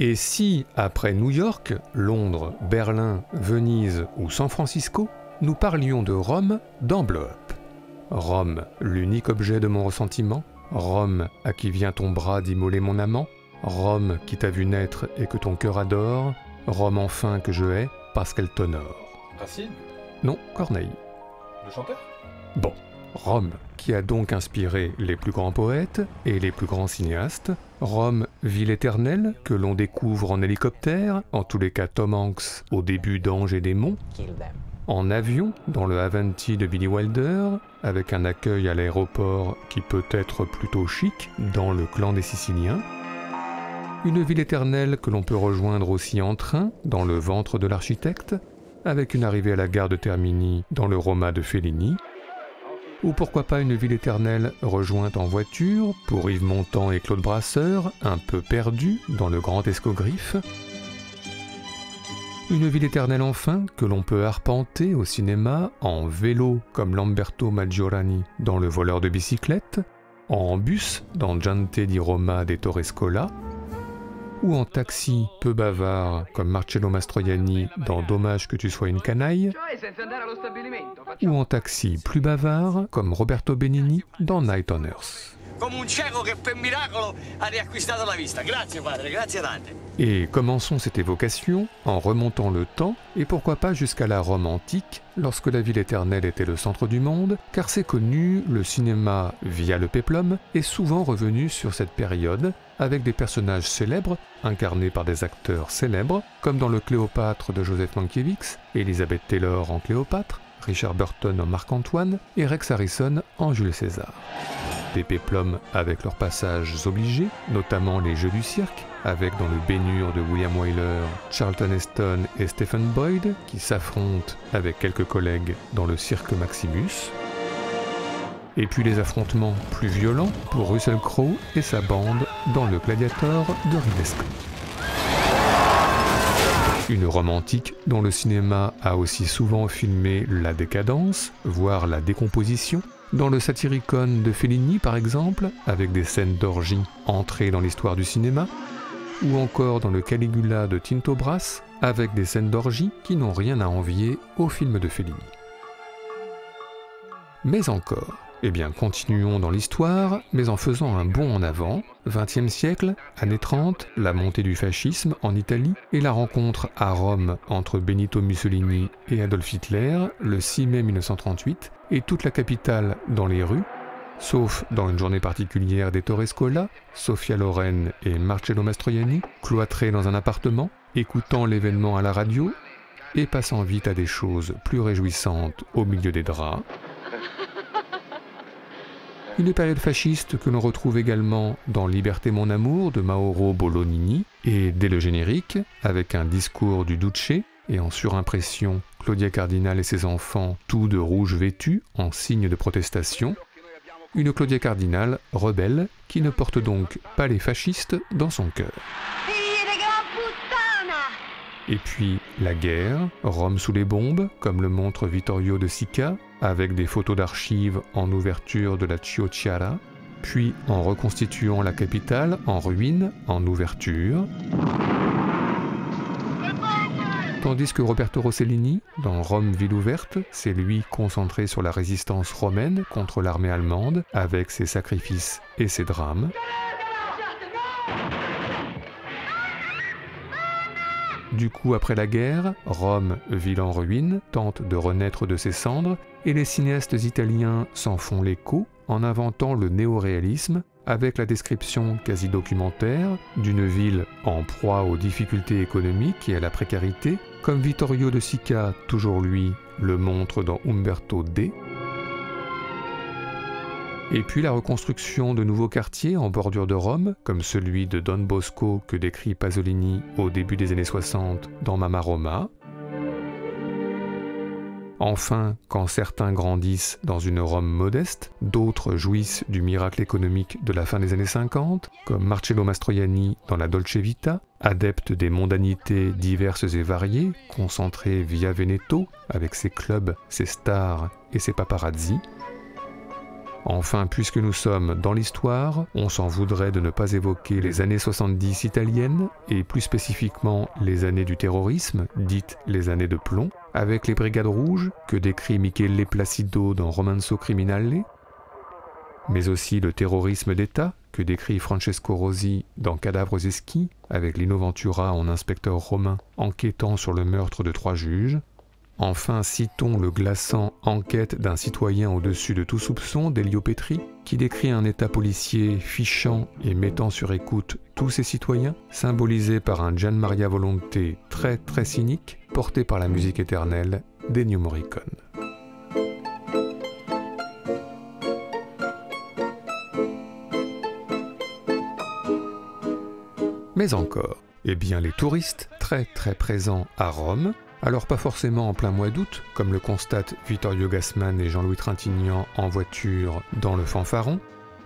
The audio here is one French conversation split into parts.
Et si, après New York, Londres, Berlin, Venise ou San Francisco, nous parlions de Rome dans Blow Up? Rome, l'unique objet de mon ressentiment? Rome, à qui vient ton bras d'immoler mon amant? Rome, qui t'a vu naître et que ton cœur adore? Rome enfin que je hais, parce qu'elle t'honore. Racine? Non, Corneille. Le chanteur? Bon, Rome, qui a donc inspiré les plus grands poètes et les plus grands cinéastes. Rome, ville éternelle, que l'on découvre en hélicoptère, en tous les cas Tom Hanks au début d'Anges et Démons. En avion, dans le Avanti de Billy Wilder, avec un accueil à l'aéroport qui peut être plutôt chic, dans le clan des Siciliens. Une ville éternelle que l'on peut rejoindre aussi en train, dans le ventre de l'architecte, avec une arrivée à la gare de Termini dans le Roma de Fellini. Ou pourquoi pas une ville éternelle rejointe en voiture pour Yves Montand et Claude Brasseur, un peu perdu dans le Grand Escogriffe. Une ville éternelle enfin que l'on peut arpenter au cinéma en vélo comme Lamberto Maggiorani dans Le voleur de bicyclette, en bus dans Gente di Roma d'Ettore Scola, ou en taxi peu bavard comme Marcello Mastroianni dans Dommage que tu sois une canaille, ou en taxi plus bavard comme Roberto Benigni dans Night on Earth. Et commençons cette évocation en remontant le temps, et pourquoi pas jusqu'à la Rome antique, lorsque la ville éternelle était le centre du monde, car c'est connu, le cinéma, via le péplum, est souvent revenu sur cette période, avec des personnages célèbres, incarnés par des acteurs célèbres, comme dans le Cléopâtre de Joseph Mankiewicz, Elizabeth Taylor en Cléopâtre, Richard Burton en Marc-Antoine et Rex Harrison en Jules César. Des péplums avec leurs passages obligés, notamment les Jeux du cirque, avec dans le Bénure de William Wyler, Charlton Heston et Stephen Boyd, qui s'affrontent avec quelques collègues dans le cirque Maximus. Et puis les affrontements plus violents pour Russell Crowe et sa bande dans le Gladiator de Ridley Scott. Une Rome antique dont le cinéma a aussi souvent filmé la décadence, voire la décomposition, dans le Satyricon de Fellini par exemple, avec des scènes d'orgie entrées dans l'histoire du cinéma, ou encore dans le Caligula de Tinto Brass, avec des scènes d'orgie qui n'ont rien à envier au film de Fellini. Mais encore, eh bien continuons dans l'histoire, mais en faisant un bond en avant, XXe siècle, années 30, la montée du fascisme en Italie et la rencontre à Rome entre Benito Mussolini et Adolf Hitler le 6 mai 1938, et toute la capitale dans les rues, sauf dans une journée particulière d'Ettore Scola, Sophia Loren et Marcello Mastroianni, cloîtrés dans un appartement, écoutant l'événement à la radio et passant vite à des choses plus réjouissantes au milieu des draps. Une période fasciste que l'on retrouve également dans Liberté mon amour de Mauro Bolognini, et dès le générique, avec un discours du Duce, et en surimpression, Claudia Cardinal et ses enfants, tous de rouge vêtus, en signe de protestation. Une Claudia Cardinal rebelle, qui ne porte donc pas les fascistes dans son cœur. Et puis la guerre, Rome sous les bombes, comme le montre Vittorio de Sica, avec des photos d'archives en ouverture de la Ciociara, puis en reconstituant la capitale en ruine, en ouverture. Tandis que Roberto Rossellini, dans Rome ville ouverte, c'est lui concentré sur la résistance romaine contre l'armée allemande, avec ses sacrifices et ses drames. Du coup, après la guerre, Rome, ville en ruine, tente de renaître de ses cendres, et les cinéastes italiens s'en font l'écho en inventant le néoréalisme, avec la description quasi documentaire d'une ville en proie aux difficultés économiques et à la précarité, comme Vittorio de Sica, toujours lui, le montre dans Umberto D. Et puis la reconstruction de nouveaux quartiers en bordure de Rome, comme celui de Don Bosco que décrit Pasolini au début des années 60 dans Mamma Roma. Enfin, quand certains grandissent dans une Rome modeste, d'autres jouissent du miracle économique de la fin des années 50, comme Marcello Mastroianni dans la Dolce Vita, adepte des mondanités diverses et variées, concentrées via Veneto, avec ses clubs, ses stars et ses paparazzi. Enfin, puisque nous sommes dans l'histoire, on s'en voudrait de ne pas évoquer les années 70 italiennes, et plus spécifiquement les années du terrorisme, dites les années de plomb, avec les Brigades Rouges, que décrit Michele Placido dans Romanzo Criminale, mais aussi le terrorisme d'État, que décrit Francesco Rosi dans Cadavres esquis, avec Lino Ventura en inspecteur romain enquêtant sur le meurtre de 3 juges. Enfin, citons le glaçant Enquête d'un citoyen au-dessus de tout soupçon d'Elio Petri, qui décrit un état policier fichant et mettant sur écoute tous ses citoyens, symbolisé par un Gian Maria Volonté très très cynique, porté par la musique éternelle d'Ennio Morricone. Mais encore, eh bien les touristes, très très présents à Rome, alors pas forcément en plein mois d'août, comme le constatent Vittorio Gassman et Jean-Louis Trintignant en voiture dans Le Fanfaron,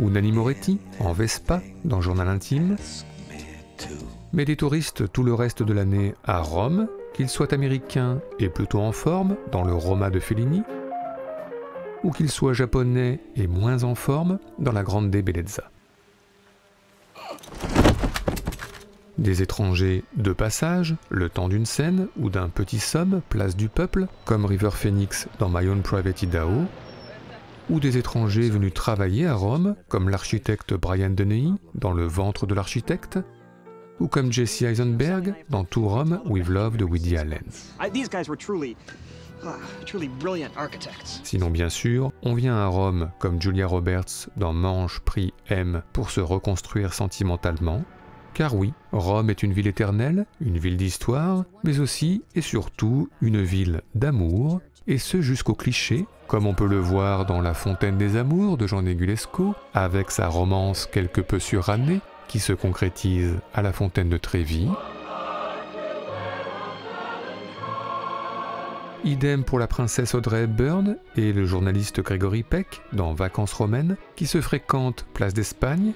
ou Nanni Moretti en Vespa dans Journal intime, mais des touristes tout le reste de l'année à Rome, qu'ils soient américains et plutôt en forme dans le Roma de Fellini, ou qu'ils soient japonais et moins en forme dans la Grande Bellezza. Des étrangers de passage, le temps d'une scène ou d'un petit somme, place du peuple, comme River Phoenix dans My Own Private Idaho, ou des étrangers venus travailler à Rome, comme l'architecte Brian Dennehy dans Le ventre de l'architecte, ou comme Jesse Eisenberg dans To Rome with Love de Woody Allen. Sinon bien sûr, on vient à Rome comme Julia Roberts dans Manche, Prix, M pour se reconstruire sentimentalement, car oui, Rome est une ville éternelle, une ville d'histoire, mais aussi et surtout une ville d'amour, et ce jusqu'au cliché, comme on peut le voir dans La Fontaine des Amours de Jean Negulesco, avec sa romance quelque peu surannée, qui se concrétise à la Fontaine de Trévi. Idem pour la princesse Audrey Hepburn et le journaliste Gregory Peck dans Vacances romaines, qui se fréquentent place d'Espagne.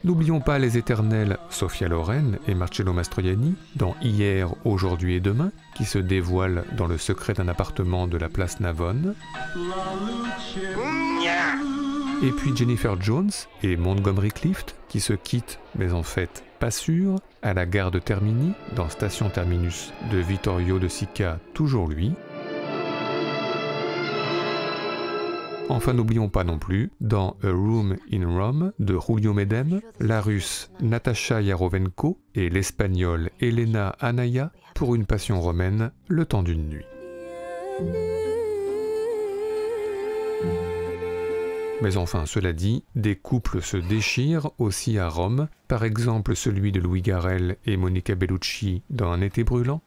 N'oublions pas les éternels Sophia Loren et Marcello Mastroianni dans Hier, aujourd'hui et demain, qui se dévoilent dans le secret d'un appartement de la place Navone. Et puis Jennifer Jones et Montgomery Clift, qui se quittent, mais en fait pas sûrs, à la gare de Termini, dans Station Terminus de Vittorio De Sica, toujours lui. Enfin, n'oublions pas non plus, dans A Room in Rome de Julio Medem, la russe Natasha Yarovenko et l'espagnole Elena Anaya pour une passion romaine, le temps d'une nuit. Mais enfin, cela dit, des couples se déchirent aussi à Rome, par exemple celui de Louis Garrel et Monica Bellucci dans Un été brûlant,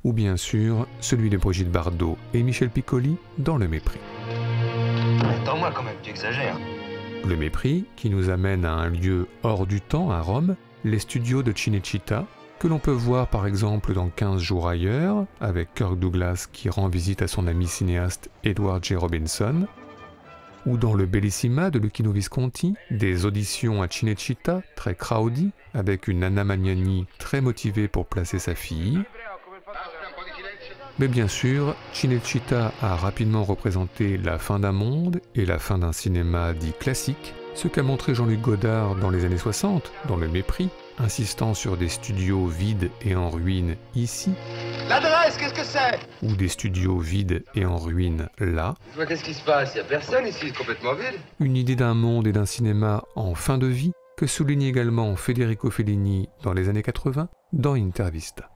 ou bien sûr celui de Brigitte Bardot et Michel Piccoli dans Le Mépris. Attends-moi quand même, tu exagères. Le Mépris qui nous amène à un lieu hors du temps à Rome, les studios de Cinecittà, que l'on peut voir par exemple dans 15 jours ailleurs, avec Kirk Douglas qui rend visite à son ami cinéaste Edward J. Robinson, ou dans le Bellissima de Luchino Visconti, des auditions à Cinecittà très crowdy, avec une Anna Magnani très motivée pour placer sa fille. Mais bien sûr, Cinecittà a rapidement représenté la fin d'un monde et la fin d'un cinéma dit classique, ce qu'a montré Jean-Luc Godard dans les années 60, dans Le Mépris, insistant sur des studios vides et en ruine ici. L'adresse, qu'est-ce que c'est? Ou des studios vides et en ruine là. Qu'est-ce qui se passe? Il n'y a personne ici, c'est complètement vide. Une idée d'un monde et d'un cinéma en fin de vie que souligne également Federico Fellini dans les années 80 dans Intervista.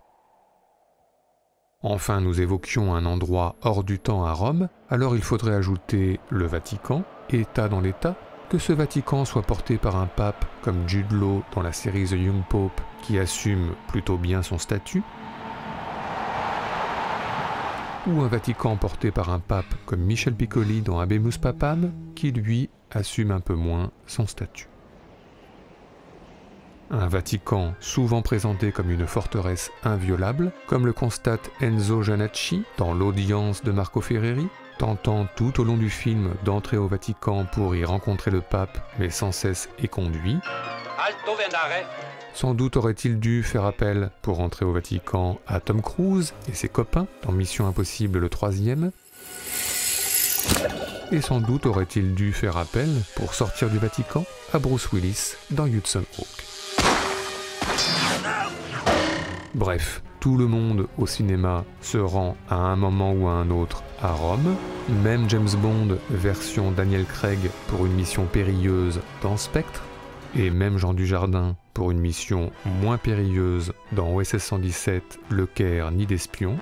Enfin, nous évoquions un endroit hors du temps à Rome, alors il faudrait ajouter le Vatican, État dans l'État, que ce Vatican soit porté par un pape comme Jude Law dans la série The Young Pope, qui assume plutôt bien son statut, ou un Vatican porté par un pape comme Michel Piccoli dans Habemus Papam, qui lui assume un peu moins son statut. Un Vatican souvent présenté comme une forteresse inviolable, comme le constate Enzo Giannacci dans L'audience de Marco Ferreri, tentant tout au long du film d'entrer au Vatican pour y rencontrer le pape, mais sans cesse éconduit. Sans doute aurait-il dû faire appel pour entrer au Vatican à Tom Cruise et ses copains dans Mission Impossible le 3e, Et sans doute aurait-il dû faire appel, pour sortir du Vatican, à Bruce Willis dans Hudson Hawk. Bref, tout le monde au cinéma se rend à un moment ou à un autre à Rome, même James Bond version Daniel Craig pour une mission périlleuse dans Spectre, et même Jean Dujardin pour une mission moins périlleuse dans OSS 117, Le Caire, Nid d'espion,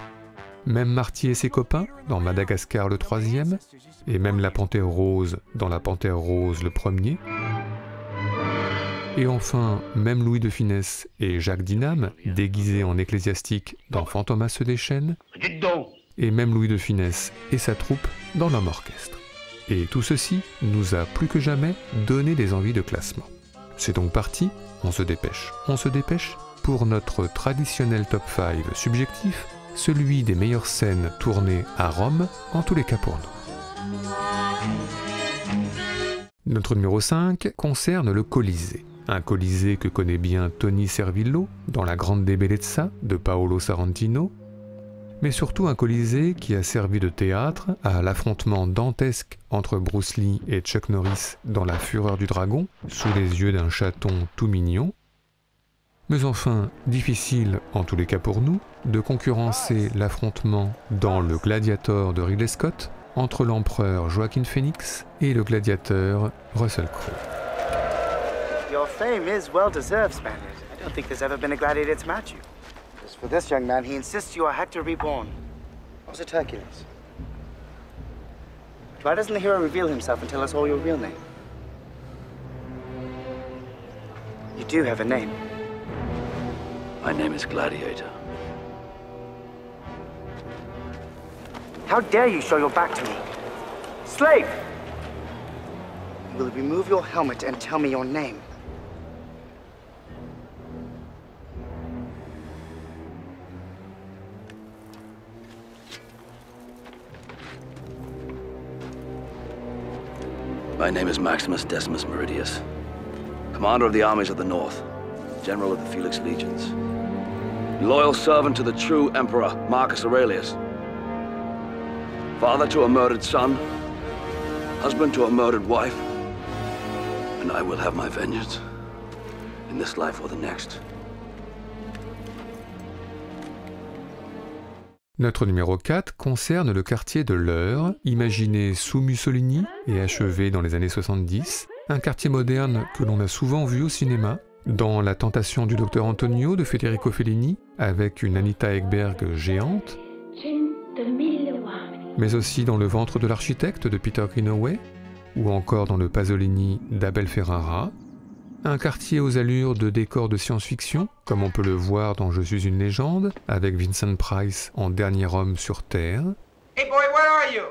même Marty et ses copains dans Madagascar le 3e, et même la Panthère Rose dans La Panthère Rose le 1er, et enfin même Louis de Funès et Jacques Dinam déguisés en ecclésiastiques dans Fantomas se déchaîne, et même Louis de Funès et sa troupe dans L'Homme Orchestre. Et tout ceci nous a plus que jamais donné des envies de classement. C'est donc parti, on se dépêche, pour notre traditionnel top 5 subjectif, celui des meilleures scènes tournées à Rome, en tous les cas pour nous. Notre numéro 5 concerne le Colisée. Un Colisée que connaît bien Tony Servillo dans La Grande Bellezza de Paolo Sorrentino, mais surtout un Colisée qui a servi de théâtre à l'affrontement dantesque entre Bruce Lee et Chuck Norris dans La Fureur du Dragon, sous les yeux d'un chaton tout mignon. Mais enfin, difficile, en tous les cas pour nous, de concurrencer l'affrontement dans Le Gladiator de Ridley Scott entre l'empereur Joaquin Phoenix et le gladiateur Russell Crowe. Your fame is well-deserved, Spaniard. I don't think there's ever been a gladiator to match you. As for this young man, he insists you are Hector reborn. Or is it Hercules? Why doesn't the hero reveal himself and tell us all your real name? You do have a name. My name is Gladiator. How dare you show your back to me? Slave! You will remove your helmet and tell me your name. My name is Maximus Decimus Meridius, commander of the armies of the North, general of the Felix Legions, loyal servant to the true Emperor Marcus Aurelius, father to a murdered son, husband to a murdered wife, and I will have my vengeance in this life or the next. Notre numéro 4 concerne le quartier de l'Eure, imaginé sous Mussolini et achevé dans les années 70, un quartier moderne que l'on a souvent vu au cinéma, dans La Tentation du Docteur Antonio de Federico Fellini, avec une Anita Ekberg géante, mais aussi dans Le Ventre de l'architecte de Peter Greenaway, ou encore dans le Pasolini d'Abel Ferrara, un quartier aux allures de décor de science-fiction, comme on peut le voir dans Je suis une légende, avec Vincent Price en dernier homme sur Terre. Hey boy, where are you?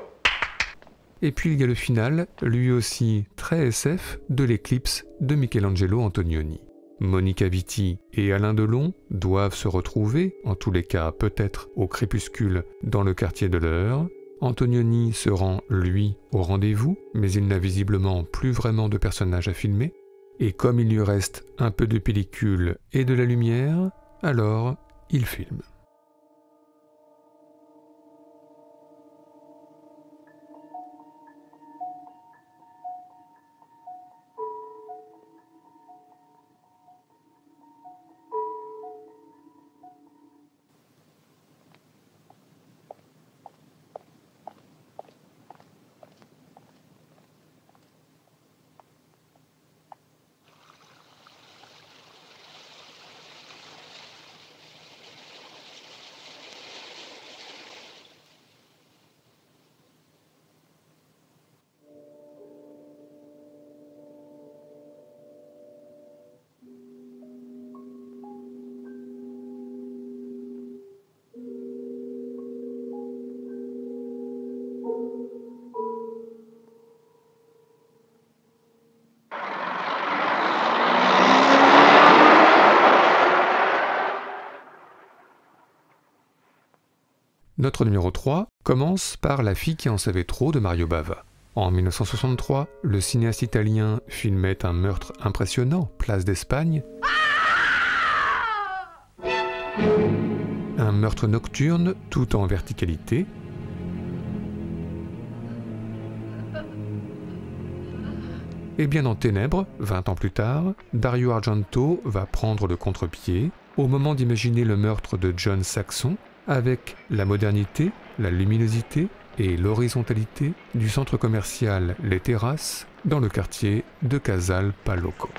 Et puis il y a le final, lui aussi très SF, de l'Éclipse de Michelangelo Antonioni. Monica Vitti et Alain Delon doivent se retrouver, en tous les cas peut-être au crépuscule, dans le quartier de l'Eure. Antonioni se rend, lui, au rendez-vous, mais il n'a visiblement plus vraiment de personnage à filmer. Et comme il lui reste un peu de pellicule et de la lumière, alors il filme. Notre numéro 3 commence par La fille qui en savait trop de Mario Bava. En 1963, le cinéaste italien filmait un meurtre impressionnant, place d'Espagne. Un meurtre nocturne, tout en verticalité. Et bien dans Ténèbres, 20 ans plus tard, Dario Argento va prendre le contre-pied au moment d'imaginer le meurtre de John Saxon avec la modernité, la luminosité et l'horizontalité du centre commercial Les Terrasses dans le quartier de Casal Palocco.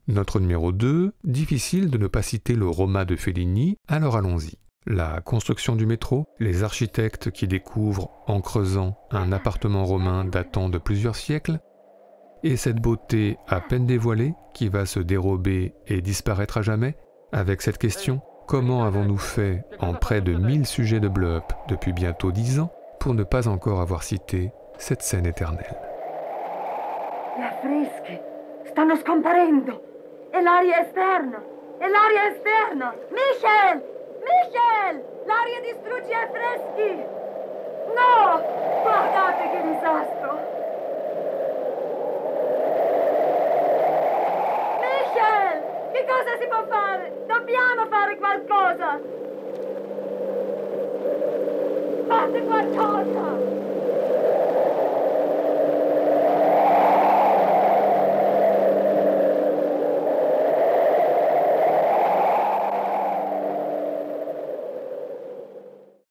Notre numéro 2, difficile de ne pas citer le Roma de Fellini, alors allons-y. La construction du métro, les architectes qui découvrent, en creusant, un appartement romain datant de plusieurs siècles, et cette beauté à peine dévoilée qui va se dérober et disparaître à jamais, avec cette question, comment avons-nous fait en près de 1000 sujets de blow-up depuis bientôt 10 ans pour ne pas encore avoir cité cette scène éternelle. Gli affreschi stanno scomparendo! E l'aria esterna! E l'aria esterna! Michel! Michel! L'aria distrugge gli affreschi! No! Guardate che disastro! Michel! Che cosa si può fare? Dobbiamo fare qualcosa! Fate qualcosa!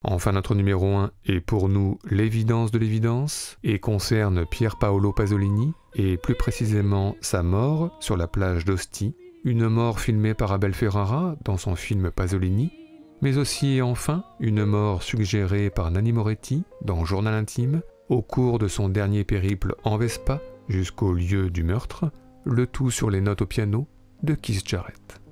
Enfin, notre numéro 1 est pour nous l'évidence de l'évidence et concerne Pier Paolo Pasolini et plus précisément sa mort sur la plage d'Ostie, une mort filmée par Abel Ferrara dans son film Pasolini, mais aussi et enfin une mort suggérée par Nanni Moretti dans Journal intime au cours de son dernier périple en Vespa jusqu'au lieu du meurtre, le tout sur les notes au piano de Keith Jarrett.